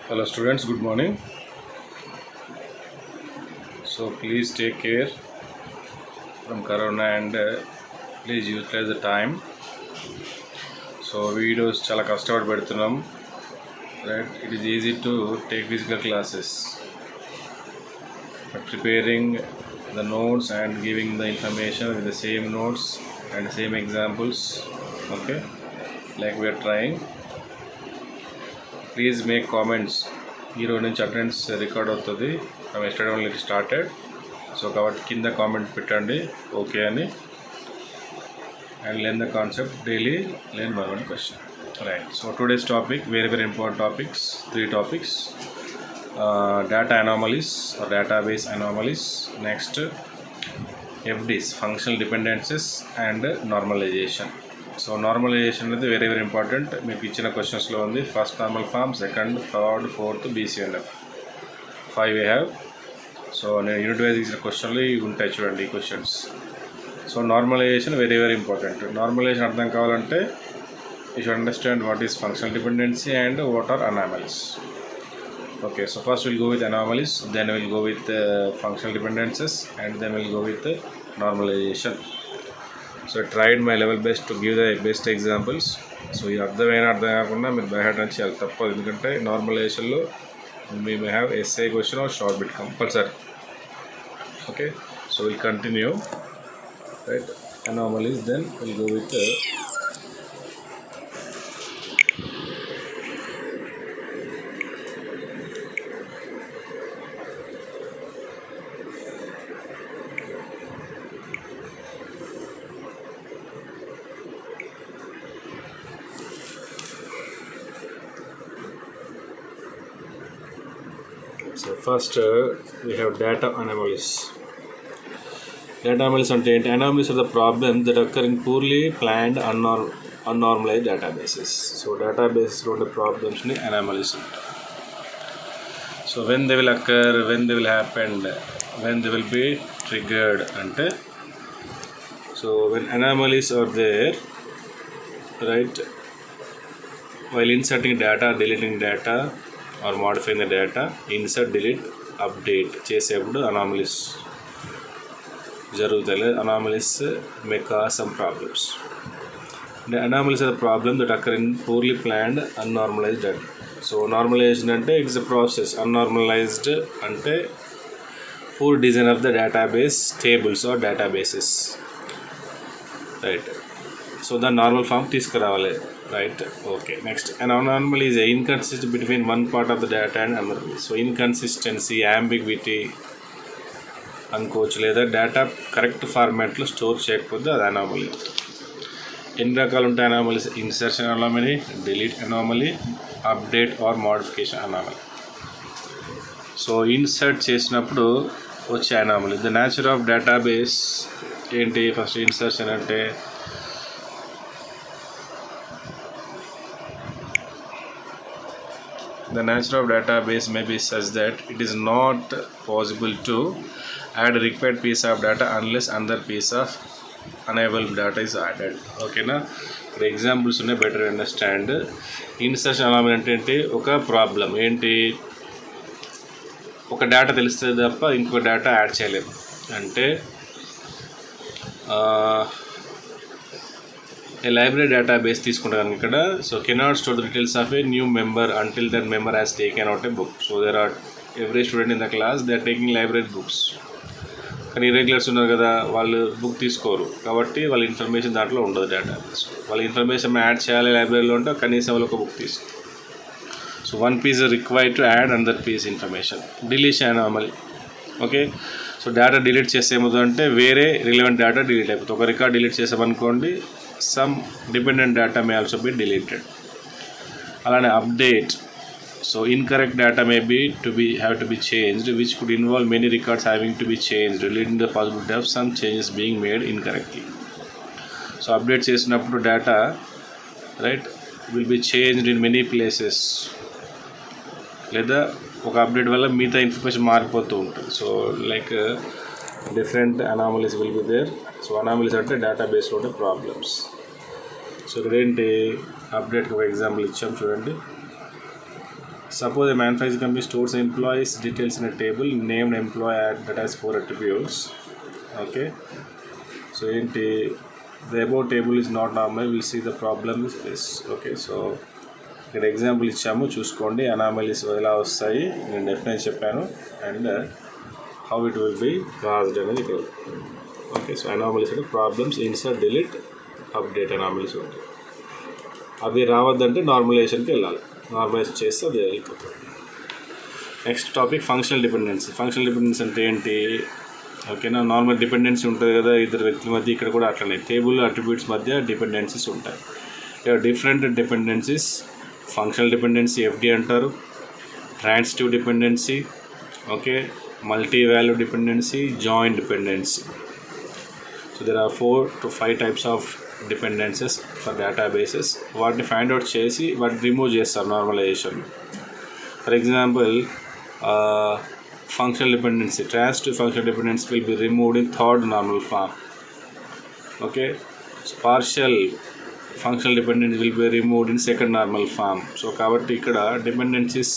Hello students, good morning. So please take care from corona and please utilize the time. So videos chala kastapadi pedutunnam, right? It is easy to take physical classes, but preparing the notes and giving the information with the same notes and same examples, okay, like we are trying. Please make comments. ఈ రోజు నుంచి attendance record అవుతుంది. From yesterday only it started. So కాబట్టి కింద comment పెట్టండి okay అని, and learn the concept daily, learn one question, right. So today's topic very important topics, 3 topics. Data anomalies or database anomalies, next FDs, functional dependencies, and normalization. So normalization is very important. మీకు ఇచ్చిన క్వశ్చన్స్లో ఉంది. First normal form, second, third, fourth, BCNF 5 we have. So నేను unit wise ఇచ్చిన క్వశ్చన్లు ఉంటాయి చూడండి ఈ questions. So normalization very important. Normalization అర్థం కావాలంటే you should understand what is functional dependency and what are anomalies. Okay, so first we'll go with anomalies, then we'll go with functional dependencies, and then we'll go with normalization. So I tried my level best to give the best examples. So ఈ అర్థమైన అర్థం కాకుండా మీరు by heart అని చేయాలి తప్పదు, ఎందుకంటే నార్మలైజేషన్లో we may have essay question or short bit compulsory. Okay, so we'll continue, right? Anomalies, then we'll go with so first we have data anomalies. Data anomalies ante enti? Anomalies are the problems that occur in poorly planned unnormalized databases. So databases lo unde problems ni anomalies anta. So when they will occur, when they will happen, when they will be triggered ante, so when anomalies are there, right, while inserting data, deleting data or modifying the data, insert, delete, update చేసేప్పుడు anomalies జరుగుతాయి. Anomalies may cause some problems. The anomalies are the problem that occur in poorly planned unnormalized data. So normalization అంటే it's a process. Unnormalized అంటే poor design of the database tables or databases, right? So the normal form తీసుకురావాలి, right? Okay, next, an anomaly is an inconsistency between one part of the data and another. So inconsistency, ambiguity అనుకోవచ్చు, లేదా data correct ఫార్మాట్లో store చేయకపోతే అది anomaly. ఎన్ని రకాలు ఉంటాయి anomalies? Insertion anomaly, delete anomaly, update are modification anomaly. So insert చేసినప్పుడు వచ్చే anomaly. The nature of database ఏంటి? ఫస్ట్ ఇన్సర్షన్ అంటే the nature of database may be such that it is not possible to add a required piece of data unless another piece of unavailable data is added. Okay na? For examples unna better understand. Insertion anomaly అంటే ఒక problem ఏంటి? ఒక data తెలుస్తుంది తప్ప ఇంకొక data add చేయలేము. అంటే a library database తీసుకుంటాను ఇక్కడ. So cannot store the details of a new member until that member has taken out a book. So there are every student in the class, they are taking library books. కానీ irregulars ఉన్నారు కదా, వాళ్ళు book తీసుకోరు కాబట్టి వాళ్ళ information దాంట్లో ఉండదు. Database వాళ్ళ ఇన్ఫర్మేషన్ యాడ్ చేయాలి లైబ్రరీలో ఉంటే కనీసం వాళ్ళు ఒక బుక్ తీసుకో. So one piece required to add another piece information. Deletion anomaly. Okay, so data delete చేసేమవుతుందంటే వేరే రిలవెంట్ డేటా డిలీట్ అయిపోతుంది. ఒక రికార్డ్ డిలీట్ చేసామనుకోండి, some dependent data may also be deleted. Alane update, so incorrect data may be have to be changed, which could involve many records having to be changed, leading to the possibility of some changes being made incorrectly. So update చేసినప్పుడు data, right, will be changed in many places, లేదా ఒక update వల్ల మిగతా information మారిపోతూ ఉంటుంది. So like different anomalies will be there. So anomalies అంటే డేటాబేస్లో ఉండే ప్రాబ్లమ్స్. సో ఇక్కడ ఏంటి అప్డేట్కి ఒక ఎగ్జాంపుల్ ఇచ్చాం చూడండి. Suppose a manufacturing company stores employees details in a table named employee that has 4 attributes. Okay, so the above table is not normal, we'll see the problem with this. Okay, so ఇక్కడ example ఇచ్చాము, చూసుకోండి anomalies ఎలా వస్తాయి నేను definite చెప్పాను and how it will be caused అనేది ఇక్కడ. Okay, so anomalies అంటే problems, insert, delete, update anomalies ఉంటాయి. అవి రావద్దంటే నార్మలైజేషన్కి వెళ్ళాలి, నార్మలైజ్ చేస్తే అది వెళ్ళిపోతుంది. Next topic functional dependency. Functional dependency అంటే ఏంటి? ఓకేనా, నార్మల్ డిపెండెన్సీ ఉంటుంది కదా ఇద్దరు వ్యక్తుల మధ్య, ఇక్కడ కూడా అట్లనే టేబుల్ అట్రిబ్యూట్స్ మధ్య డిపెండెన్సీస్ ఉంటాయి. Different dependencies, functional dependency FD అంటారు, transitive dependency, okay, multi value dependency, joint dependency. So there are 4 to 5 types of dependencies for databases. వాటిని ఫైండ్ అవుట్ చేసి వాటిని రిమూవ్ చేస్తారు normalisation. For example functional dependency, transitive functional dependency will be removed in third normal form. Okay, so partial functional dependency will be removed in second normal form. So కాబట్టి ఇక్కడ dependencies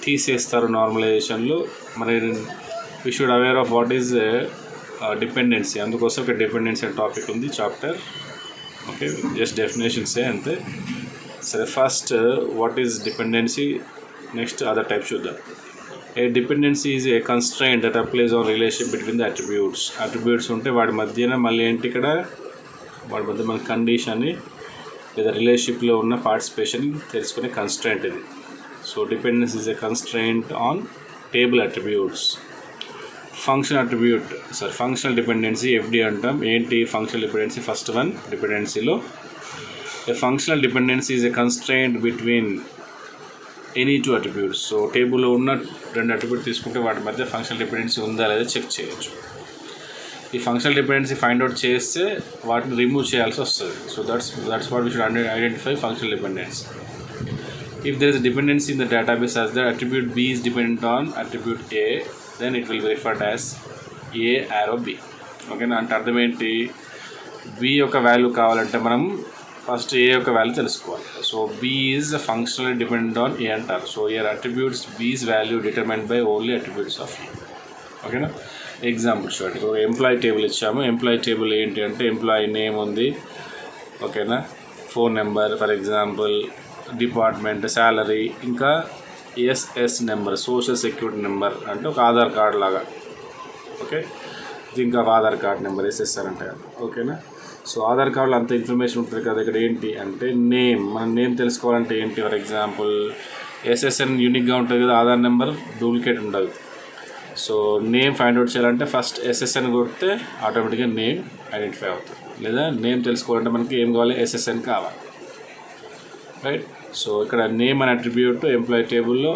తీసేస్తారు నార్మలైజేషన్లో. మరి we should aware of what is dependency, అందుకోసం ఒక dependency అనే topic ఉంది chapter. Okay, just డెఫినేషన్సే అంతే. సరే, first what is dependency, next other type చూద్దాం. A dependency is a constraint that applies on relationship between the attributes. Attributes ఉంటే వాడి మధ్యన మళ్ళీ ఏంటి, ఇక్కడ వాడి మధ్య మన కండిషన్ లేదా రిలేషన్షిప్లో ఉన్న పార్టిసిపేషన్ తెలుసుకునే కన్స్ట్రెయింట్ ఇది. So dependency is a constraint on table attributes. Functional dependency FD అంటాం. ఏంటి ఫంక్షనల్ డిపెండెన్సీ? ఫస్ట్ వన్ డిపెండెన్సీలో a functional dependency is a constraint between any 2 attributes. So టేబుల్లో ఉన్న 2 అట్రిబ్యూట్ తీసుకుంటే వాటి మధ్య ఫంక్షనల్ డిపెండెన్సీ ఉందా లేదా చెక్ చేయొచ్చు. ఈ ఫంక్షనల్ డిపెండెన్సీ ఫైండ్ అవుట్ చేస్తే వాటిని రిమూవ్ చేయాల్సి వస్తుంది. So that's what we should identify functional dependency. If there is a dependency in the database as the attribute B is dependent on attribute A, then it will be referred as A arrow B. ఓకేనా, అంటే అర్థం ఏంటి, B యొక్క value కావాలంటే మనం first ఏ యొక్క value తెలుసుకోవాలి. So B is functionally dependent on A అంటారు. So here attributes B's value determined by only attributes of A. ఓకేనా, ఎగ్జాంపుల్ చూడండి. ఒక ఎంప్లాయీ టేబుల్ ఇచ్చాము. ఎంప్లాయీ టేబుల్ ఏంటి అంటే ఎంప్లాయీ నేమ్ ఉంది, ఓకేనా, phone number, for example department, salary, ఇంకా SS number, social security number అంటే ఒక ఆధార్ కార్డ్ లాగా. ఓకే, ఇంకా ఆధార్ కార్డ్ నెంబర్ ఎస్ఎస్ఆర్ అంటే. ఓకేనా, సో ఆధార్ కార్డులో అంత ఇన్ఫర్మేషన్ ఉంటుంది కదా. ఇక్కడ ఏంటి అంటే నేమ్, మనం నేమ్ తెలుసుకోవాలంటే ఏంటి, ఫర్ ఎగ్జాంపుల్ ఎస్ఎస్ఎన్ యూనిక్గా ఉంటుంది కదా, ఆధార్ నెంబర్ డూప్లికేట్ ఉండదు. సో నేమ్ ఫైండ్ అవుట్ చేయాలంటే ఫస్ట్ ఎస్ఎస్ఎన్ కొడితే ఆటోమేటిక్గా నేమ్ ఐడెంటిఫై అవుతుంది. లేదా నేమ్ తెలుసుకోవాలంటే మనకి ఏం కావాలి, ఎస్ఎస్ఎన్ కావాలి, రైట్. సో ఇక్కడ నేమ్ అనే అట్రిబ్యూట్ ఎంప్లాయీ టేబుల్లో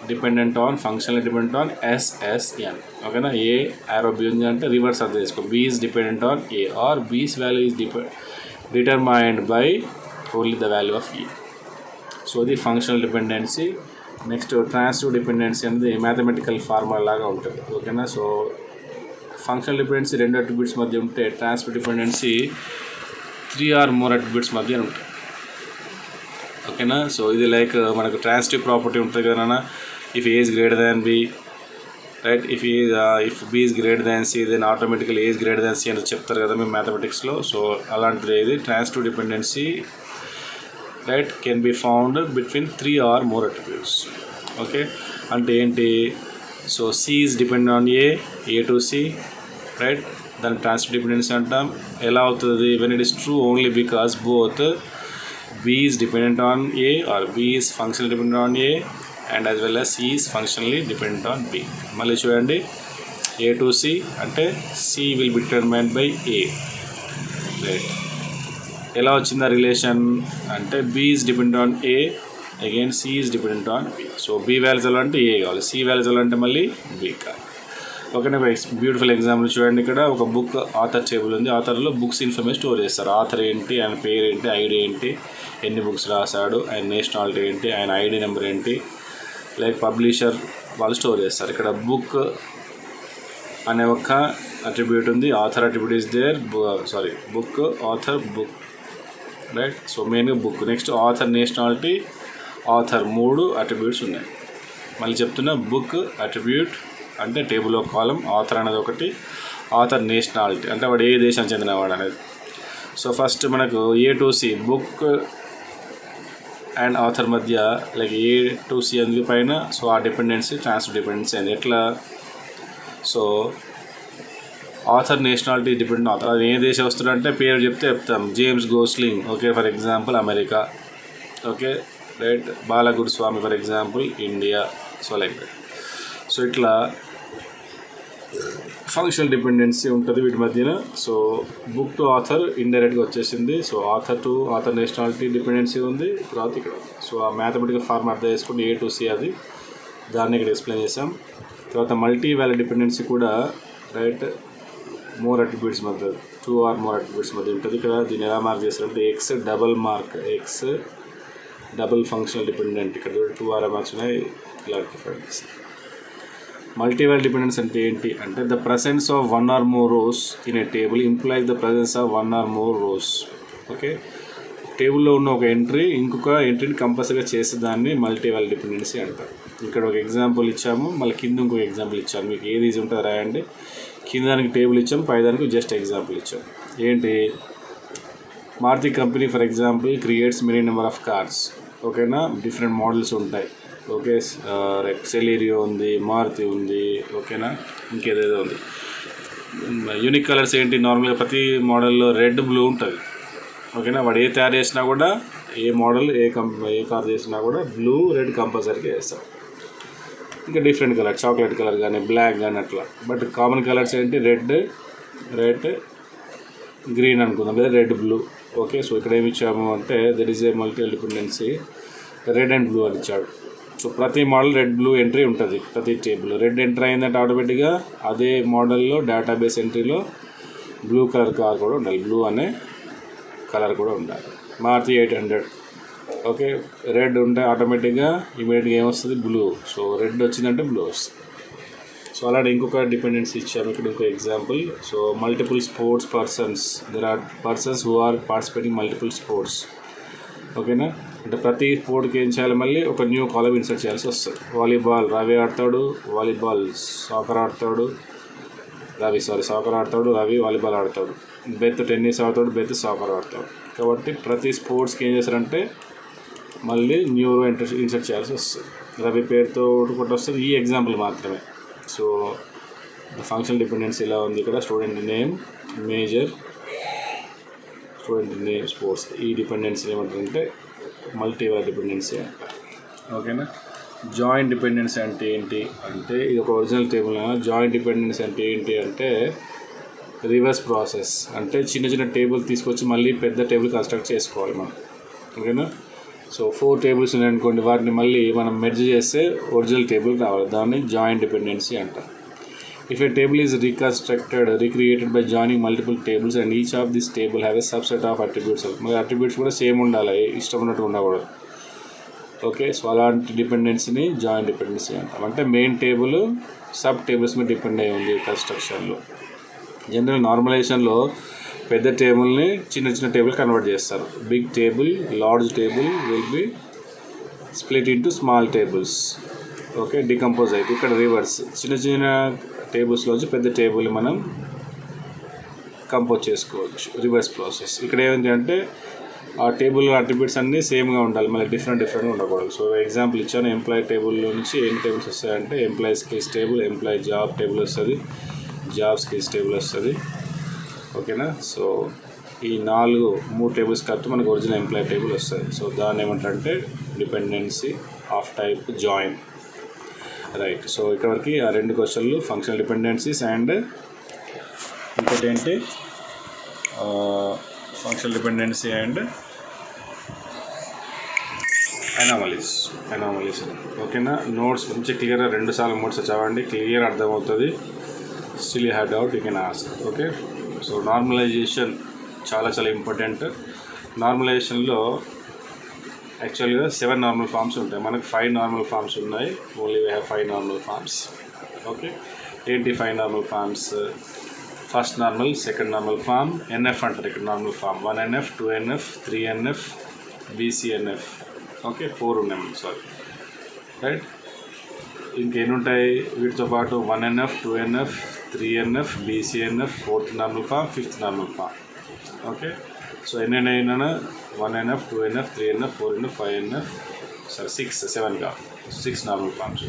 dependent on, functional dependent on SSN. ఓకేనా, ఏ ఆరో బి ఉంది అంటే రివర్స్ అర్థం చేసుకో, B is dependent on A or B's value is determined by only the value of A. So ఇది functional dependency. Next transitive dependency అనేది mathematical formula లాగా ఉంటుంది. ఓకేనా, సో ఫంక్షనల్ డిపెండెన్సీ 2 అట్రిబ్యూట్స్ మధ్య ఉంటే, transitive dependency 3 or more attributes మధ్య ఉంటుంది. ఓకేనా, సో ఇది లైక్ మనకు ట్రాన్సిటివ్ ప్రాపర్టీ ఉంటుంది కదా, if A is greater than B, right, if B is greater than C, then automatically A is greater than C అని చెప్తారు కదా మేము మ్యాథమెటిక్స్లో. సో అలాంటిది ఇది transitive dependency, right, can be found between 3 or more attributes. Okay, అంటే ఏంటి, so C is depend on A to C, right, దాన్ని ట్రాన్సిటివ్ డిపెండెన్సీ అంటాం. ఎలా అవుతుంది, when it is true only because both B is dependent on A or B is functionally dependent on A and as well as C is functionally dependent on B. మళ్ళీ చూడండి, A to C అంటే C will be determined by A, right. ఎలా వచ్చింది ఆ relation అంటే B is dependent on A, again C is dependent on B. So B values అంటే A కావాలి, C values అంటే మళ్ళీ B కావాలి. ఓకేనా, బ్యూటిఫుల్ ఎగ్జాంపుల్ చూడండి. ఇక్కడ ఒక బుక్ ఆథర్ టేబుల్ ఉంది. ఆథర్లో బుక్స్ ఇన్ఫర్మేషన్ స్టోర్ చేస్తారు. ఆథర్ ఏంటి, ఆయన పేరు ఏంటి, ఐడి ఏంటి, ఎన్ని బుక్స్ రాశాడు, ఆయన నేషనాలిటీ ఏంటి, ఆయన ఐడి నెంబర్ ఏంటి, లైక్ పబ్లిషర్ వాళ్ళు స్టోర్ చేస్తారు. ఇక్కడ బుక్ అనే ఒక అట్రిబ్యూట్ ఉంది, author attribute is there, book, author, book, right. So మెయిన్గా book. Next author nationality, author 3 attributes ఉన్నాయి. మళ్ళీ చెప్తున్నా, బుక్ అట్రిబ్యూట్ అంటే టేబుల్ ఆఫ్ కాలం, ఆథర్ అనేది ఒకటి, ఆథర్ నేషనాలిటీ అంటే వాడు ఏ దేశానికి చెందినవాడు అనేది. సో ఫస్ట్ మనకు A to C book and author మధ్య లైక్ A to C అందుకు పైన సో ఆ డిపెండెన్సీ ట్రాన్స్ఫర్ డిపెండెన్సీ అని ఎట్లా. So author nationality dependent author, అది ఏ దేశం వస్తుందంటే పేరు చెప్తాం, James Gosling okay for example America, okay right, Balagurusamy for example India. So like that. So ఇట్లా ఫంక్షనల్ డిపెండెన్సీ ఉంటుంది వీటి మధ్యన. సో బుక్ టు ఆథర్ ఇండైరెక్ట్గా వచ్చేసింది. So author to author nationality dependency ఉంది, తర్వాత ఇక్కడ. సో ఆ మ్యాథమెటికల్ ఫార్మ్ అర్థం చేసుకుంటే A to C అది, దాన్ని ఇక్కడ ఎక్స్ప్లెయిన్ చేసాం. తర్వాత మల్టీ వాల్యూ డిపెండెన్సీ కూడా రైట్, మోర్ అట్రిబ్యూట్స్ మధ్య 2 or more అట్రిబ్యూట్స్ మధ్య ఉంటుంది. ఇక్కడ దీన్ని ఎలా మార్క్ చేస్తారంటే X double mark, X double functional dependent, ఇక్కడ 2 or మార్క్స్ ఉన్నాయి, ఇలా డిఫరెంట్ చేస్తారు. మల్టీవాల్యూ డిపెండెన్స్ అంటే ఏంటి అంటే the presence of 1 or more rows in a table implies the presence of 1 or more rows. Okay, టేబుల్లో ఉన్న ఒక ఎంట్రీ ఇంకొక ఎంట్రీని కంపల్సరీగా చేసే దాన్ని మల్టీవాల్యూ డిపెండెన్సీ అంటారు. ఇక్కడ ఒక ఎగ్జాంపుల్ ఇచ్చాము, మళ్ళీ కింద ఇంకొక ఎగ్జాంపుల్ ఇచ్చాము, మీకు ఏది ఈజీ ఉంటుందో రాయండి. కింద దానికి టేబుల్ ఇచ్చాము, పై దానికి జస్ట్ ఎగ్జాంపుల్ ఇచ్చాము. ఏంటి, Maruti company for example creates many number of cars. ఓకేనా, డిఫరెంట్ మోడల్స్ ఉంటాయి. ఓకే, సెలీరియో ఉంది, మారుతి ఉంది, ఓకేనా, ఇంకేదేదో ఉంది. యూనిక్ కలర్స్ ఏంటి, నార్మల్గా ప్రతి మోడల్లో రెడ్ బ్లూ ఉంటుంది. ఓకేనా, వాడు ఏ తయారు చేసినా కూడా, ఏ మోడల్ ఏ కార్ చేసినా కూడా బ్లూ రెడ్ కంపల్సరీగా వేస్తాం. ఇంకా డిఫరెంట్ కలర్, చాక్లెట్ కలర్ కానీ బ్లాక్ కానీ అట్లా. బట్ కామన్ కలర్స్ ఏంటి, రెడ్ గ్రీన్ అనుకుందాం, లేదా రెడ్ బ్లూ. ఓకే, సో ఇక్కడ ఏమి ఇచ్చాము అంటే there is a multi dependency red and blue అని ఇచ్చాడు. సో ప్రతి మోడల్ రెడ్ బ్లూ ఎంట్రీ ఉంటుంది ప్రతి టేబుల్. రెడ్ ఎంట్రీ అయిందంటే ఆటోమేటిక్గా అదే మోడల్లో డేటాబేస్ ఎంట్రీలో బ్లూ కలర్ కార్ కూడా ఉండాలి, బ్లూ అనే కలర్ కూడా ఉండాలి. మారుతి 800 ఓకే, రెడ్ ఉంటే ఆటోమేటిక్గా ఇమీడియట్గా ఏమొస్తుంది, బ్లూ. సో రెడ్ వచ్చిందంటే బ్లూ వస్తుంది. సో అలాంటి ఇంకొక డిపెండెన్సీ ఇచ్చాము ఇక్కడ, ఇంకో example. So multiple sports persons, there are persons who are participating multiple sports. ఓకేనా, అంటే ప్రతి స్పోర్ట్కి ఏం చేయాలి, మళ్ళీ ఒక న్యూ కాలమ్ ఇన్సర్ట్ చేయాల్సి వస్తుంది. వాలీబాల్ రవి ఆడతాడు, వాలీబాల్ సాకర్ ఆడతాడు, సాకర్ ఆడతాడు రవి, వాలీబాల్ ఆడతాడు. బెత్ టెన్నిస్ ఆడతాడు, బెత్ సాకర్ ఆడతాడు. కాబట్టి ప్రతి స్పోర్ట్స్కి ఏం చేస్తారంటే మళ్ళీ న్యూ ఇన్సర్ట్ చేయాల్సి వస్తుంది. రవి పేరుతో ఒకటి వస్తుంది, ఈ ఎగ్జాంపుల్ మాత్రమే. సో ఫంక్షనల్ డిపెండెన్సీ ఇలా ఉంది ఇక్కడ. Student name, major, student name, sports. ఈ డిపెండెన్సీ ఏమంటారంటే మల్టీవాల్యూ డిపెండెన్సీ అంటారు. ఓకేనా, జాయింట్ డిపెండెన్సీ అంటే ఏంటి అంటే ఇది ఒక ఒరిజినల్ టేబుల్. జాయింట్ డిపెండెన్సీ అంటే ఏంటి అంటే రివర్స్ ప్రాసెస్. అంటే చిన్న చిన్న టేబుల్ తీసుకొచ్చి మళ్ళీ పెద్ద టేబుల్ కన్స్ట్రక్ట్ చేసుకోవాలి మనం. ఓకేనా, సో 4 టేబుల్స్ ఉన్నాయనుకోండి, వాటిని మళ్ళీ మనం మెర్జ్ చేస్తే ఒరిజినల్ టేబుల్ రావాలి, దాన్ని జాయింట్ డిపెండెన్సీ అంటారు. If a table is recreated by joining multiple tables and each of this table have a subset of attributes. మరి అట్రిబ్యూట్స్ కూడా సేమ్ ఉండాలి, ఇష్టం ఉన్నట్టు ఉండకూడదు. ఓకే, సో అలాంటి డిపెండెన్సీని జాయింట్ డిపెండెన్సీ అంటాం. అంటే మెయిన్ టేబుల్ సబ్ టేబుల్స్ మీద డిపెండ్ అయ్యి ఉంది కన్స్ట్రక్షన్లో. జనరల్ నార్మలైజేషన్లో పెద్ద టేబుల్ని చిన్న చిన్న టేబుల్ కన్వర్ట్ చేస్తారు. Big table, large table will be split into small tables. Okay, decompose అయితే ఇక్కడ రివర్స్, చిన్న చిన్న టేబుల్స్లోంచి పెద్ద టేబుల్ మనం కంపోజ్ చేసుకోవచ్చు, రివర్స్ ప్రాసెస్. ఇక్కడ ఏంటి అంటే ఆ టేబుల్ అట్రిబ్యూట్స్ అన్నీ సేమ్గా ఉండాలి, మళ్ళీ డిఫరెంట్గా ఉండకూడదు. సో ఎగ్జాంపుల్ ఇచ్చాను, ఎంప్లాయీ టేబుల్లో నుంచి ఎన్ని టేబుల్స్ వస్తాయంటే employee skills table, employee job table వస్తుంది, జాబ్ స్కిల్స్ టేబుల్ వస్తుంది. ఓకేనా, సో ఈ 3 టేబుల్స్ కలిపి మనకు ఒరిజినల్ ఎంప్లాయీ టేబుల్ వస్తుంది. సో దాన్ని ఏమంటారంటే dependency of type join. Right, so ఇక్కడ వరకు ఆ 2 క్వశ్చన్లు ఫంక్షనల్ డిపెండెన్సీస్ అండ్ ఇంకోటి ఏంటి ఫంక్షనల్ డిపెండెన్సీ అండ్ అనామలీస్. ఓకేనా, నోట్స్ మంచి క్లియర్గా 2 సార్లు 3 సార్లు చదవండి, క్లియర్ అర్థమవుతుంది. Still you have doubt you can ask. Okay, so normalization చాలా ఇంపార్టెంట్. నార్మలైజేషన్లో యాక్చువల్గా 7 నార్మల్ ఫామ్స్ ఉంటాయి, మనకు 5 నార్మల్ ఫామ్స్ ఉన్నాయి. Only we have 5 normal forms. Okay, ఏంటి 5 normal forms? First normal, second normal form, NF అంటారు ఇక్కడ normal form, 1NF, 2NF, 3NF, BCNF. Okay 4 ఉన్నాయి మనకి, సారీ రైట్. ఇంకేమి ఉంటాయి వీటితో పాటు 1NF 2NF 3NF BCNF 4th normal form 5th normal form. Okay so ఎన్నైనా 1NF 2NF 3NF 4NF 5NF సరే 7 కాదు 6 నార్మల్ ఫామ్స్.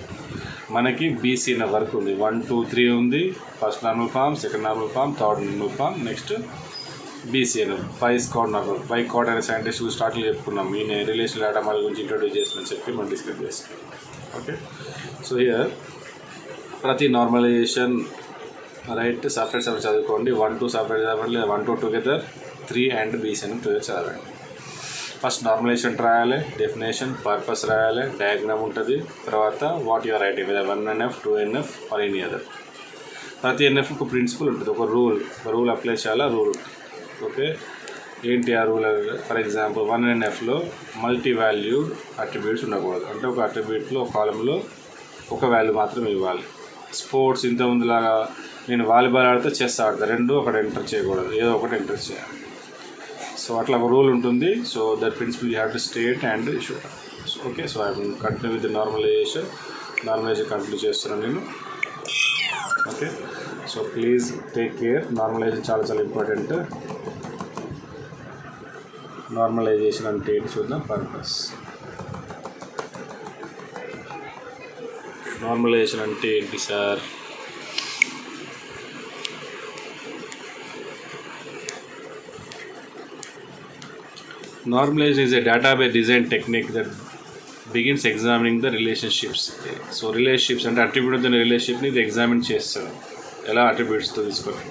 మనకి BCNF వరకు ఉంది, 1 2 3 ఉంది, first normal form, second normal form, third normal form, next BCNF Boyce Codd normal. Boyce Codd అనే scientist starting చెప్పుకున్నాం, ఈయన రిలేషనల్ డేటా మోడల్ గురించి ఇంట్రొడ్యూస్ చేస్తుందని చెప్పి మనం డిస్కస్ చేస్తాం. ఓకే సో హియర్ ప్రతి నార్మలైజేషన్ రైట్ సపరేట్ చదువుకోండి. 1 2 సపరేట్ చదవండి, లేదా 1 2 టుగెదర్, 3 అండ్ BCNF టుగెదర్ చదవండి. ఫస్ట్ నార్మలైజేషన్ రాయాలి, డెఫినేషన్, పర్పస్ రాయాలి, డయాగ్రామ్ ఉంటుంది, తర్వాత వాట్ యూఆర్ రైటింగ్ లేదా 1NF 2NF or any other. ప్రతి NF ఒక ప్రిన్సిపల్ ఉంటుంది, ఒక రూల్ అప్లై చేయాలా, రూల్. ఓకే ఏంటి ఆ రూల్? ఫర్ ఎగ్జాంపుల్ 1NFలో మల్టీ వాల్యూడ్ అట్రిబ్యూట్స్ ఉండకూడదు, అంటే ఒక అట్రిబ్యూట్లో ఒక కాలంలో ఒక వాల్యూ మాత్రం ఇవ్వాలి. స్పోర్ట్స్ ఇంతకుముందులాగా నేను వాలీబాల్ ఆడితే చెస్ ఆడతా, రెండు ఒకటి ఎంటర్ చేయకూడదు, ఏదో ఒకటి ఎంటర్ చేయాలి. సో అట్లా ఒక రూల్ ఉంటుంది. So that principle you have to state and issue. Okay so I continue with normalization continue చేస్తున్నాను నేను. Okay so please take care. Normalization చాలా చాలా ఇంపార్టెంట్. నార్మలైజేషన్ అంటే ఏంటి చూద్దాం. పర్పస్. నార్మలైజేషన్ అంటే ఏంటి sir? Normalization is a database design technique that begins examining the relationships. So relationships అంటే అట్రిబ్యూట్ అనే రిలేషన్షిప్ని ఇది ఎగ్జామిన్ చేస్తారు, ఎలా అట్రిబ్యూట్స్తో తీసుకొని.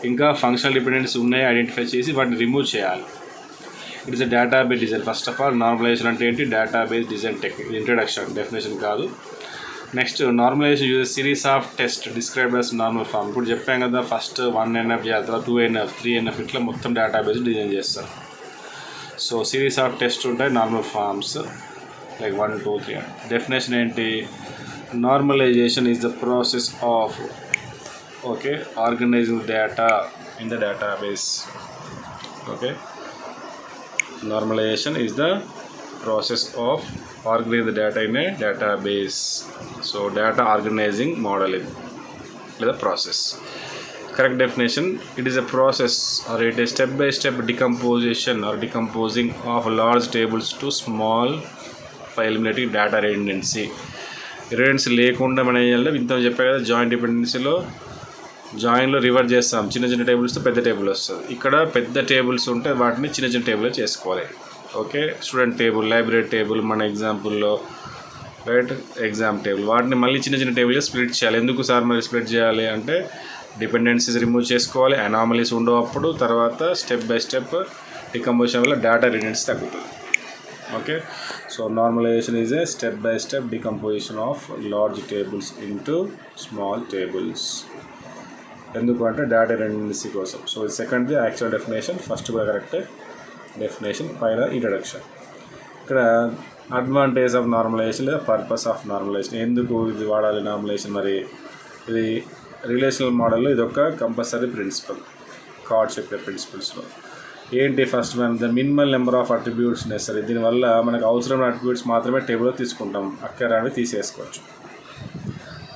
ఇంకా ఫంక్షనల్ డిపెండెన్స్ ఉన్నాయి ఐడెంటిఫై చేసి వాటిని రిమూవ్ చేయాలి. It is a database design. First of all normalisation అంటే ఏంటి? Database design technique. Introduction, definition కాదు. Next normalisation uses series of test described as normal form. ఇప్పుడు చెప్పాం కదా, ఫస్ట్ 1NF చేస్తారు, 2NF 3NF ఇట్లా మొత్తం డేటాబేస్ డిజైన్ చేస్తారు. సో సిరీస్ ఆఫ్ టెస్ట్ ఉంటాయి, నార్మల్ ఫార్మ్స్ లైక్ 1 2 3. డెఫినేషన్ ఏంటి? Normalization is the process of organizing data in the database. Okay normalization is the process of organize the data in a database. So data organizing model లేదా process. Correct definition: it is a process or it is step by step decomposition or decomposing of large tables to small by eliminating data redundancy. Redundancy లేకుండా మనం ఏం చేయాలి? ఇంత చెప్పా కదా, joint డిపెండెన్సీలో జాయిన్లో revert చేస్తాం, చిన్న చిన్న టేబుల్స్తో పెద్ద టేబుల్ వస్తుంది. ఇక్కడ పెద్ద టేబుల్స్ ఉంటే వాటిని చిన్న చిన్న టేబుల్ చేసుకోవాలి. Okay student table, library table మన ఎగ్జాంపుల్లో రైట్, ఎగ్జామ్ టేబుల్, వాటిని మళ్ళీ చిన్న చిన్న టేబుల్గా స్ప్లిట్ చేయాలి. ఎందుకు సార్ మరి స్ప్లిట్ చేయాలి అంటే డిపెండెన్సీస్ రిమూవ్ చేసుకోవాలి, అనామలీస్ ఉండవు అప్పుడు, తర్వాత స్టెప్ బై స్టెప్ డికంపోజిషన్ వల్ల డేటా రిడెండెన్సీ తగ్గుతుంది. Okay so normalization is a step by step decomposition of large tables into small tables. ఎందుకు అంటే డేటా రిడెండెన్సీ కోసం. సో సెకండ్ది యాక్చువల్ డెఫినేషన్, ఫస్ట్ కూడా కరెక్టే డెఫినేషన్, పైన ఇంట్రడక్షన్. ఇక్కడ అడ్వాంటేజ్ ఆఫ్ నార్మలైజేషన్ లేదా పర్పస్ ఆఫ్ నార్మలైజేషన్, ఎందుకు ఇది వాడాలి నార్మలైజేషన్? మరి ఇది రిలేషనల్ మోడల్లో ఇది ఒక కంపల్సరీ ప్రిన్సిపల్, కార్డ్ చెప్పే ప్రిన్సిపల్స్లో ఏంటి? ఫస్ట్ మనం the minimal number of attributes necessary. దీనివల్ల మనకు అవసరమైన అట్రిబ్యూట్స్ మాత్రమే టేబుల్లో తీసుకుంటాం, అక్కరాని తీసేసుకోవచ్చు.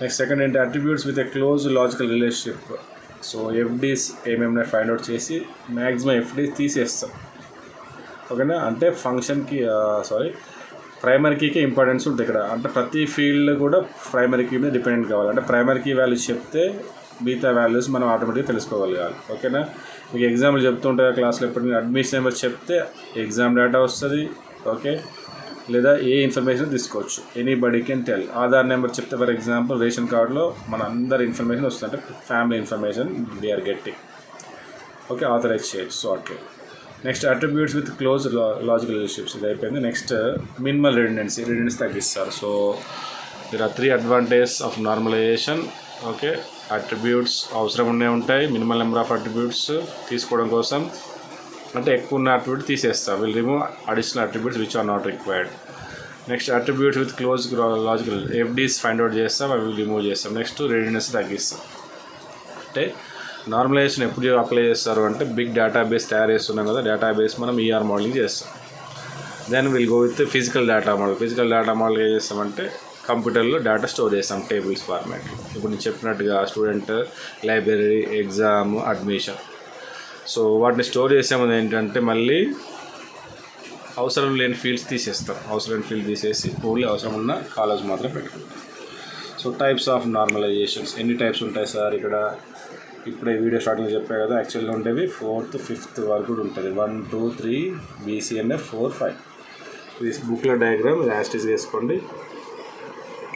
నెక్స్ట్ సెకండ్ ఏంటి? Attributes with a close logical relationship. So FDs ఏమేమైనా ఫైండ్ అవుట్ చేసి మ్యాక్సిమం ఎఫ్డీస్ తీసేస్తాం. ఓకేనా? అంటే ఫంక్షన్కి ప్రైమరీ కీకే ఇంపార్టెన్స్ ఉంటుంది ఇక్కడ. అంటే ప్రతి ఫీల్డ్ కూడా ప్రైమరీ కీ మీద డిపెండెంట్ కావాలి. అంటే ప్రైమరీ కీ వాల్యూస్ చెప్తే మిగతా వాల్యూస్ మనం ఆటోమేటిక్గా తెలుసుకోగలగాలి. ఓకేనా? మీకు ఎగ్జాంపుల్ చెప్తుంటారు క్లాస్లో, ఎప్పుడు అడ్మిషన్ నెంబర్ చెప్తే ఎగ్జామ్ డేటా వస్తుంది. ఓకే లేదా ఏ ఇన్ఫర్మేషన్ తీసుకోవచ్చు, anybody can tell. Aadhaar number చెప్తే ఫర్ ఎగ్జాంపుల్ రేషన్ కార్డులో మన అందరి ఇన్ఫర్మేషన్ వస్తుంది, అంటే family information we're getting. Okay authorise చేయొచ్చు. సో అట్లా next attributes with close logical relationships, ఇది అయిపోయింది. నెక్స్ట్ మినిమల్ రిడెండెన్సీ తగ్గిస్తారు. So there are 3 advantages of normalisation. Okay attributes అవసరం ఉంటాయి, మినిమల్ నెంబర్ ఆఫ్ అట్రిబ్యూట్స్ తీసుకోవడం కోసం, అంటే ఎక్కువ ఉన్న అట్రిబ్యూట్ తీసేస్తాం, will remove additional attributes which are not required. Next attributes with close logical FDs find out చేస్తాం, అవి రిమూవ్ చేస్తాం. నెక్స్ట్ రిడెండెన్సీ తగ్గిస్తాం. అంటే నార్మలైజేషన్ ఎప్పుడు అప్లై చేస్తారు అంటే బిగ్ డేటాబేస్ తయారు చేస్తున్నాం కదా, డేటాబేస్ మనం ఈఆర్ మోడలింగ్ చేస్తాం. Then will go with physical data model. Physical data model ఏం చేస్తామంటే కంప్యూటర్లో డేటా స్టోర్ చేస్తాం టేబుల్స్ ఫార్మాట్. ఇప్పుడు నేను చెప్పినట్టుగా student, library, exam, admission. So వాటిని స్టోర్ చేసామని ఏంటంటే మళ్ళీ అవసరం లేని ఫీల్డ్స్ తీసేస్తాం. అవసరం లేని ఫీల్డ్ తీసేసి ఓన్లీ అవసరం ఉన్న కాలేజ్ మాత్రం పెట్టుకుంటాం. సో టైప్స్ ఆఫ్ నార్మలైజేషన్స్ ఎన్ని టైప్స్ ఉంటాయి సార్? ఇక్కడ ఇప్పుడే వీడియో స్టార్టింగ్ చెప్పాయి కదా, యాక్చువల్గా ఉండేవి 4th 5th వరకు కూడా ఉంటుంది. 1 2 3 BCNF 4 5. దిస్ బుక్లో డయాగ్రామ్ యాస్టిస్ వేసుకోండి.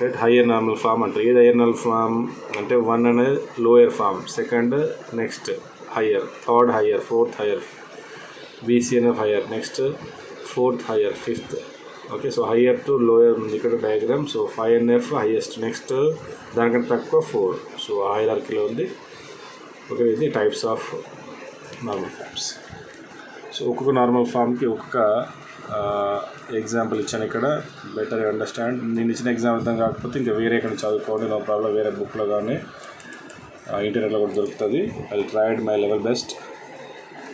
రైట్, హయ్యర్ నార్మల్ ఫామ్ అంటారు. ఏది హయ్యర్ నార్మల్ ఫామ్ అంటే 1 అనేది lower form, second next higher, third higher, fourth higher, BCNF higher, next fourth higher, fifth. Okay, so higher to lower ఉంది ఇక్కడ diagram. So 5NF highest, next దానికంటే తక్కువ 4. So ఆ హైరార్కీలో ఉంది. ఓకే, ఇది types of normal forms. So ఒక్కొక్క normal ఫామ్కి ఒక్కొక్క example ఇచ్చాను ఇక్కడ. Better understand. నేను ఇచ్చిన ఎగ్జామ్ అర్థం కాకపోతే ఇంకా వేరే ఇక్కడ చదువుకోండి, నో ప్రాబ్లం. వేరే బుక్లో కానీ ఇంటర్నెట్లో కూడా దొరుకుతుంది. I tried my level best.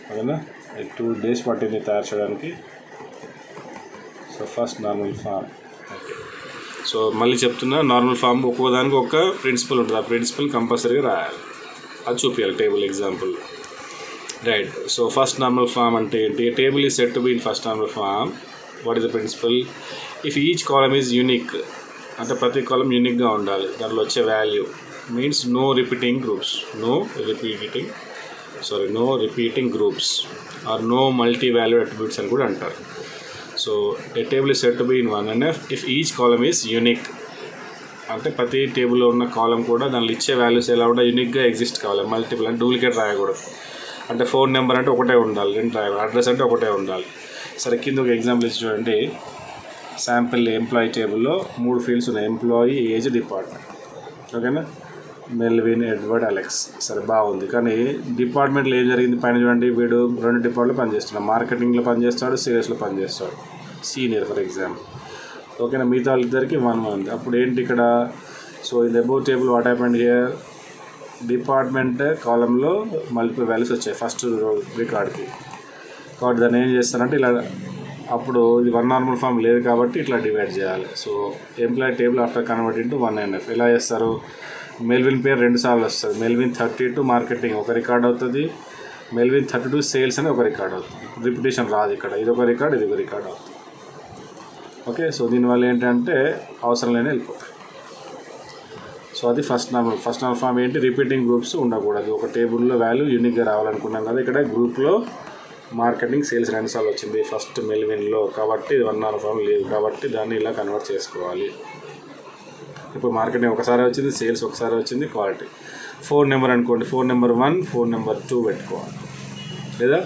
ఓకేనా, 2 days పట్టింది తయారు చేయడానికి. So first normal form. Okay, so మళ్ళీ చెప్తున్నా, నార్మల్ ఫామ్ ఒక్కోదానికి ఒక ప్రిన్సిపల్ ఉంటుంది. ఆ ప్రిన్సిపల్ కంపల్సరీగా రాయాలి, అది చూపించాలి table example. Right, so first normal form అంటే ఏంటి? Table is set to be in first normal form. What is the principle? If each column is unique, అంటే ప్రతి కాలం యూనిక్గా ఉండాలి. దాంట్లో వచ్చే value means no repeating groups, no repeating groups or no multi value attributes అని కూడా అంటారు. So a table is set to be in 1NF if each column is unique. అంటే ప్రతి టేబుల్లో ఉన్న కాలం కూడా దానిలో ఇచ్చే వాల్యూస్ ఎలా ఉంటే యూనిక్గా ఎగ్జిస్ట్ కావాలి. మల్టిపుల్ అంటే డూప్లికేట్ రాయకూడదు. అంటే ఫోన్ నెంబర్ అంటే ఒకటే ఉండాలి, 2 రాయాలి. అడ్రస్ అంటే ఒకటే ఉండాలి. సరే, కింద ఒక ఎగ్జాంపుల్ ఇచ్చి చూడండి. శాంపిల్ ఎంప్లాయీ టేబుల్లో 3 ఫీల్డ్స్ ఉన్నాయి: ఎంప్లాయీ, ఏజ్, డిపార్ట్మెంట్. ఓకేనా, మెల్విన్, ఎడ్వర్డ్, అలెక్స్. సరే, బాగుంది. కానీ డిపార్ట్మెంట్లో ఏం జరిగింది? పైన చూడండి, వీడు 2 డిపార్ట్లో పనిచేస్తున్నాడు. మార్కెటింగ్లో పనిచేస్తాడు, సేల్స్లో పనిచేస్తాడు, సీనియర్ ఫర్ ఎగ్జాంపుల్. ఓకేనా, మిగతా వాళ్ళిద్దరికి 1 ఉంది. అప్పుడు ఏంటి ఇక్కడ? సో ఇది above table what happened here? Department కాలంలో మల్టిపుల్ వాల్యూస్ వచ్చాయి ఫస్ట్ రికార్డ్కి. కాబట్టి దాన్ని ఏం చేస్తారంటే ఇలా, అప్పుడు ఇది 1 నార్మల్ ఫామ్ లేదు కాబట్టి ఇట్లా డివైడ్ చేయాలి. So employee table after convert into 1NF ఎలా చేస్తారు? మెల్విన్ పేరు 2 సార్లు వస్తుంది. మెల్విన్ 32 మార్కెటింగ్ ఒక రికార్డ్ అవుతుంది, మెల్విన్ 32 సేల్స్ అని ఒక రికార్డ్ అవుతుంది. రిపిటేషన్ రాదు ఇక్కడ, ఇది ఒక రికార్డ్, ఇది ఒక రికార్డ్ అవుతుంది. ఓకే, సో దీనివల్ల ఏంటంటే అవసరం లేని వెళ్ళిపోతాయి. సో అది ఫస్ట్ నార్మల్ ఫామ్. ఏంటి? రిపీటింగ్ గ్రూప్స్ ఉండకూడదు. ఒక టేబుల్లో వాల్యూ యూనిక్గా రావాలనుకున్నాం కదా, ఇక్కడ గ్రూప్లో మార్కెటింగ్, సేల్స్ 2 సార్లు వచ్చింది ఫస్ట్ మెల్విన్లో, కాబట్టి 1 నార్మల్ ఫామ్ లేదు కాబట్టి దాన్ని ఇలా కన్వర్ట్ చేసుకోవాలి. ఇప్పుడు మార్కెటింగ్ ఒకసారి వచ్చింది, సేల్స్ ఒకసారి వచ్చింది, క్వాలిటీ. ఫోన్ నెంబర్ అనుకోండి, ఫోన్ నెంబర్ 1, ఫోన్ నెంబర్ 2 పెట్టుకోవాలి. లేదా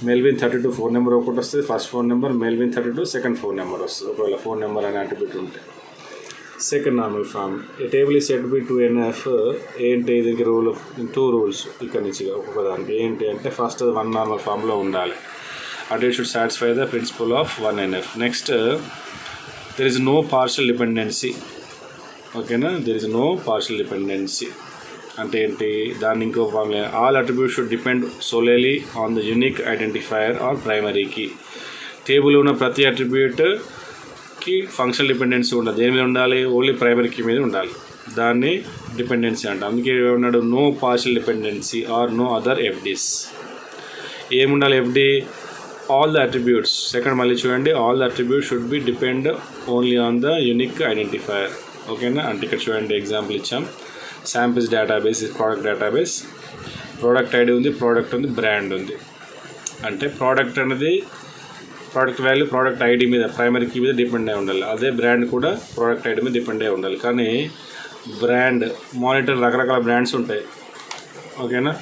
మెల్విన్ 32 ఫోన్ నెంబర్ ఒకటి వస్తుంది, first phone number. Melvin 32 second phone number వస్తుంది, ఒకవేళ ఫోన్ నెంబర్ అనే అట్రిబ్యూట్ ఉంటే. Second normal form. A table is set be 2NF. ఏంటి దీనికి రూల్? 2 రూల్స్ ఇక్కడ నుంచి ఒక్కొక్క దానికి. ఏంటి అంటే ఫస్ట్ 1 నార్మల్ ఫామ్లో ఉండాలి. అంటే it should satisfy the principle of 1NF. Next, there is no partial dependency. ఓకేనా, there is no partial dependency అంటే ఏంటి? దాన్ని ఇంకో ఫామ్లో all attributes should depend solely on the unique identifier or primary key. Table ఉన్న ప్రతి అట్రిబ్యూట్కి functional dependency ఉండదు. దేని మీద ఉండాలి? ఓన్లీ ప్రైమరీ కీ మీద ఉండాలి. దాన్ని డిపెండెన్సీ అంట. అందుకే ఏమన్నాడు? No partial dependency or no other FDs. ఏముండాలి? FD all the attributes. Second మళ్ళీ చూడండి, all the attributes should be depend only on the unique identifier. ఓకేనా, అంటే ఇక్కడ చూడండి ఎగ్జాంపుల్ ఇచ్చాం. Samples database, product database. Product ID ఉంది, ప్రోడక్ట్ ఉంది, బ్రాండ్ ఉంది. అంటే ప్రోడక్ట్ అనేది ప్రోడక్ట్ వాల్యూ ప్రోడక్ట్ ఐడి మీద, ప్రైమరీ కీ మీద డిపెండ్ అయి ఉండాలి. అదే బ్రాండ్ కూడా ప్రోడక్ట్ ఐడి మీద డిపెండ్ అయి ఉండాలి. కానీ బ్రాండ్ మానిటర్ రకరకాల బ్రాండ్స్ ఉంటాయి. ఓకేనా,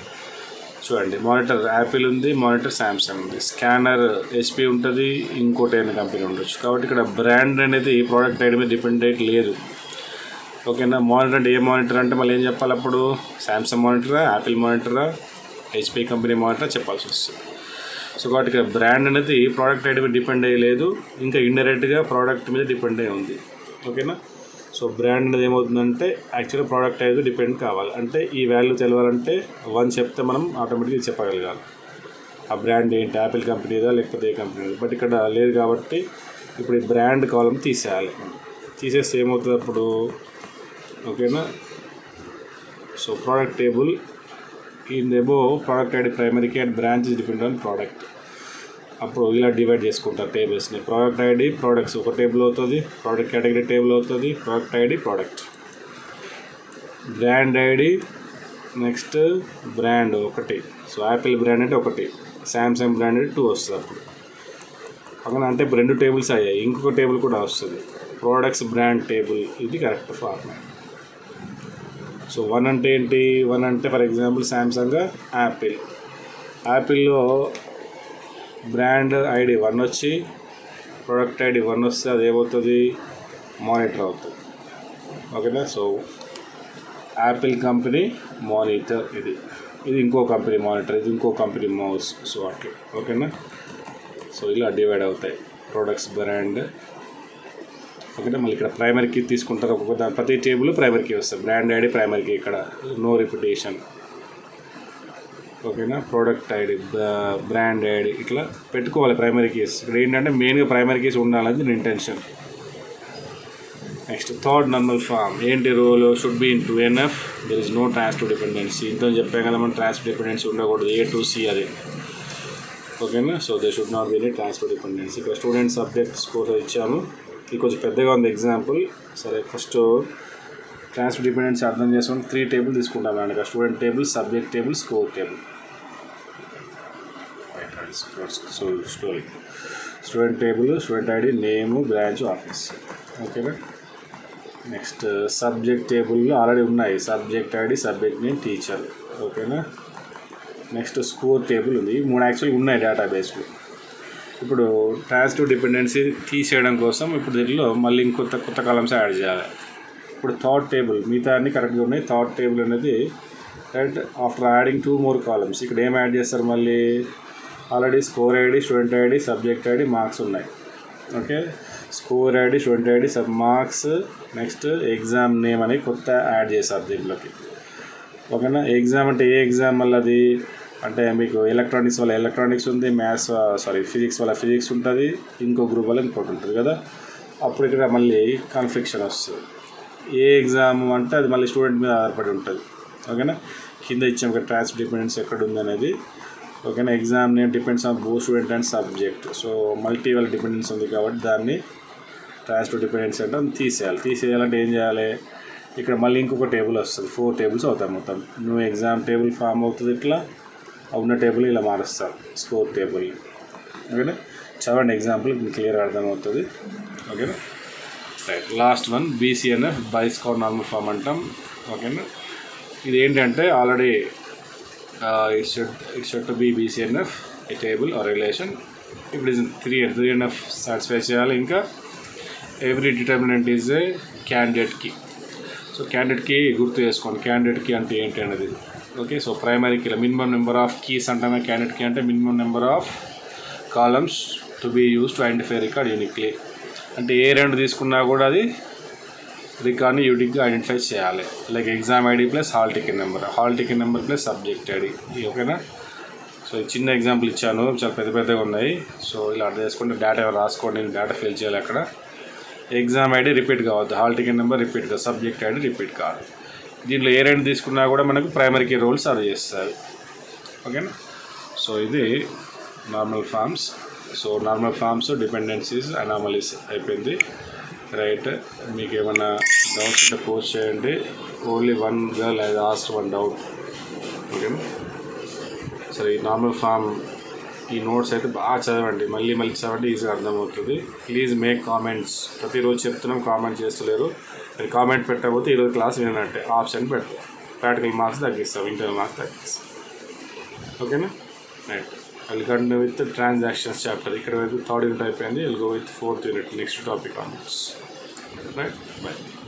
చూడండి, మానిటర్ యాపిల్ ఉంది, మానిటర్ శాంసంగ్ ఉంది, స్కానర్ HP ఉంటుంది, ఇంకోటి అయిన కంపెనీ ఉండొచ్చు. కాబట్టి ఇక్కడ బ్రాండ్ అనేది ప్రోడక్ట్ ఐడి మీద డిపెండ్ అయ్యి లేదు. ఓకేనా, మానిటర్ అంటే ఏ మానిటర్ అంటే మళ్ళీ ఏం చెప్పాలి? అప్పుడు శాంసంగ్ మానిటరా, యాపిల్ మానిటరా, HP కంపెనీ మానిటరా చెప్పాల్సి వస్తుంది. సో కాబట్టి ఇక్కడ బ్రాండ్ అనేది ప్రోడక్ట్ ఐడి మీద డిపెండ్ అయ్యలేదు, ఇంకా ఇండైరెక్ట్గా ప్రోడక్ట్ మీద డిపెండ్ అయ్యి ఉంది. ఓకేనా, సో బ్రాండ్ అనేది ఏమవుతుందంటే యాక్చువల్గా ప్రోడక్ట్ ఐడి డిపెండ్ కావాలి. అంటే ఈ వాల్యూ తెలవాలంటే 1 చెప్తే మనం ఆటోమేటిక్గా చెప్పగలగాలి ఆ బ్రాండ్ ఏంటి, యాపిల్ కంపెనీదా లేకపోతే ఏ కంపెనీ. బట్ ఇక్కడ లేదు కాబట్టి ఇప్పుడు ఈ బ్రాండ్ కాలం తీసేయాలి. తీసేస్తే ఏమవుతుంది అప్పుడు? ఓకేనా. So product table in the above product ID primary key and branch is depend on product. అప్పుడు ఇలా డివైడ్ చేసుకుంటారు టేబుల్స్ని. ప్రోడక్ట్ ఐడి ప్రోడక్ట్స్ ఒక టేబుల్ అవుతుంది, ప్రోడక్ట్ కేటగిరీ టేబుల్ అవుతుంది, product ID product, brand ID next brand ఒకటి. So Apple brand అంటే ఒకటి, శాంసంగ్ బ్రాండ్ అంటే 2 వస్తుంది. అప్పుడు పక్కన అంటే ఇప్పుడు 2 టేబుల్స్ అయ్యాయి, ఇంకొక టేబుల్ కూడా వస్తుంది, ప్రోడక్ట్స్ బ్రాండ్ టేబుల్. ఇది కరెక్ట్ ఫార్మాట్. సో 1 అంటే ఏంటి? 1 అంటే ఫర్ ఎగ్జాంపుల్ శాంసంగ్ యాపిల్. యాపిల్లో బ్రాండ్ ఐడి 1 వచ్చి ప్రోడక్ట్ ఐడి 1 వస్తే అది ఏమవుతుంది? మానిటర్ అవుతుంది. ఓకేనా. సో యాపిల్ కంపెనీ మానిటర్, ఇది ఇంకో కంపెనీ మానిటర్, ఇది ఇంకో కంపెనీ మౌస్. సో అట్లా. ఓకేనా. సో ఇలా డివైడ్ అవుతాయి ప్రొడక్ట్స్ బ్రాండ్. ఓకేనా. మళ్ళీ ఇక్కడ ప్రైమరీ కీ తీసుకుంటారు, ఒక్కొక్క ప్రతి టేబుల్ ప్రైమరీ కీ వస్తుంది. బ్రాండ్ ఐడి ప్రైమరీ కీ, ఇక్కడ నో రిపిటేషన్. ఓకేనా. ప్రోడక్ట్ ఐడి, బ్రాండ్ ఐడి ఇట్లా పెట్టుకోవాలి ప్రైమరీ కీస్. ఇక్కడ ఏంటంటే మెయిన్గా ప్రైమరీ కీస్ ఉండాలని దీని intention. Next third normal form ఏంటి? Rule should be in 2NF, there is no transfer dependency. ఇంత చెప్పాం కదా మనం, ట్రాన్స్ఫర్ డిపెండెన్సీ ఉండకూడదు, A to C అది. ఓకేనా. So they should not be any transfer dependency. ఇక్కడ స్టూడెంట్ సబ్జెక్ట్ స్కోర్ ఇచ్చాము, ఇది కొంచెం పెద్దగా ఉంది ఎగ్జాంపుల్. సరే ఫస్ట్ ట్రాన్స్ఫర్ డిపెండెన్సీ అర్థం చేసుకుని 3 టేబుల్ తీసుకుంటాం అండి. Student table, subject table, score table. So student table, student ID, name, branch, office. ఓకేనా. నెక్స్ట్ సబ్జెక్ట్ టేబుల్లో ఆల్రెడీ ఉన్నాయి, subject ID, subject name, teacher. ఓకేనా. నెక్స్ట్ స్కోర్ టేబుల్ ఉంది. 3 యాక్చువల్గా ఉన్నాయి డేటాబేస్లో. ఇప్పుడు ట్రాన్స్ఫర్ డిపెండెన్సీ తీసేయడం కోసం ఇప్పుడు దీంట్లో మళ్ళీ కొత్త కాలమ్స్ యాడ్ చేయాలి. ఇప్పుడు థర్డ్ టేబుల్ మిగతా అన్నీ కరెక్ట్గా ఉన్నాయి. థర్డ్ టేబుల్ అనేది right after adding 2 more columns. ఇక్కడ ఏం యాడ్ చేస్తారు మళ్ళీ? Already score ID, student ID, subject ID, marks ఉన్నాయి. Okay. Score ID, student ID, marks, next exam name అని కొత్త యాడ్ చేశారు దీంట్లోకి. ఓకేనా. ఎగ్జామ్ అంటే ఏ ఎగ్జామ్ వల్ల అది అంటే మీకు ఎలక్ట్రానిక్స్ వల్ల ఎలక్ట్రానిక్స్ ఉంది, ఫిజిక్స్ వల్ల ఫిజిక్స్ ఉంటుంది, ఇంకో గ్రూప్ వల్ల ఇంకోటి ఉంటుంది కదా. అప్పుడు ఇక్కడ మళ్ళీ కాన్ఫ్లిక్షన్ వస్తుంది. ఏ ఎగ్జామ్ అంటే అది మళ్ళీ స్టూడెంట్ మీద ఆధారపడి ఉంటుంది. ఓకేనా. కింద ఇచ్చాం ఇక్కడ ట్రాన్స్ఫర్ డిపెండెన్సీ ఎక్కడ ఉంది అనేది. ఓకేనా. Exam name depends on both student and subject. So multivalued dependency ఉంది కాబట్టి దాన్ని ట్రాన్స్ఫర్ డిపెండెన్సీ అంటే తీసేయాలంటే ఏం చేయాలి? ఇక్కడ మళ్ళీ ఇంకొక టేబుల్ వస్తుంది, 4 టేబుల్స్ అవుతాయి మొత్తం. నువ్వు ఎగ్జామ్ టేబుల్ ఫామ్ అవుతుంది, ఇట్లా ఉన్న టేబుల్ ఇలా మారుస్తారు, స్కోర్ టేబుల్. ఓకేనా. చదవండి ఎగ్జాంపుల్, మీకు క్లియర్ అర్థమవుతుంది. ఓకేనా. Right. Last one BCNF, Boyce స్కోర్ నార్మల్ ఫామ్ అంటాం. ఓకేనా. ఇది ఏంటంటే already it should to be BCNF, a table or relation. ఇప్పుడు ఇది 3NF సాటిస్ఫై చేయాలి. ఇంకా every determinant is a candidate key. So candidate key గుర్తు చేసుకోండి, క్యాండిడేట్ కీ అంటే ఏంటి అనేది. ఓకే. సో ప్రైమరీ కీలో మినిమం నెంబర్ ఆఫ్ కీస్ అంటామే. క్యాండిడేట్ కీ అంటే minimum number of columns to be use to identify record uniquely. అంటే ఏ 2 తీసుకున్నా కూడా అది రికార్డ్ని యూనిక్గా ఐడెంటిఫై చేయాలి. Like exam ID plus hall ticket number plus subject ID. ఓకేనా. సో చిన్న ఎగ్జాంపుల్ ఇచ్చాను, చాలా పెద్దగా ఉన్నాయి. సో ఇలా అర్థం చేసుకుంటే డేటా రాసుకోండి, డేటా ఫిల్ చేయాలి. అక్కడ ఎగ్జామ్ ఐడి రిపీట్ కావద్దు, హాల్ టికెట్ నెంబర్ రిపీట్ కాదు, సబ్జెక్ట్ ఐడి రిపీట్ కాదు. దీంట్లో ఏ 2 తీసుకున్నా కూడా మనకు ప్రైమరీ కీ రోల్ సర్వ్ చేస్తారు. ఓకేనా. సో ఇది normal forms. So normal forms, dependencies, anomalies అయిపోయింది. రైట్. మీకు ఏమైనా డౌట్స్ ఉంటే పోస్ట్ చేయండి. Only 1 girl has asked 1 doubt. ఓకేనా. సరే ఈ నార్మల్ ఫామ్ ఈ నోట్స్ అయితే బాగా చదవండి, మళ్ళీ చదవండి, ఈజీగా అర్థమవుతుంది. Please make comments. ప్రతిరోజు చెప్తున్నాం, కామెంట్ చేస్తలేరు. మీరు కామెంట్ పెట్టకపోతే ఈరోజు క్లాస్ వినట్టే ఆప్షన్ పెడతాం. ప్రాక్టికల్ మార్క్స్ తగ్గిస్తాం, ఇంటర్నల్ మార్క్స్ తగ్గిస్తాం. ఓకేనా. Right. I'll continue with the transactions chapter. ఇక్కడ వరకు 3rd unit అయిపోయింది. I'll go with 4th unit, next topic on this. Right. Bye.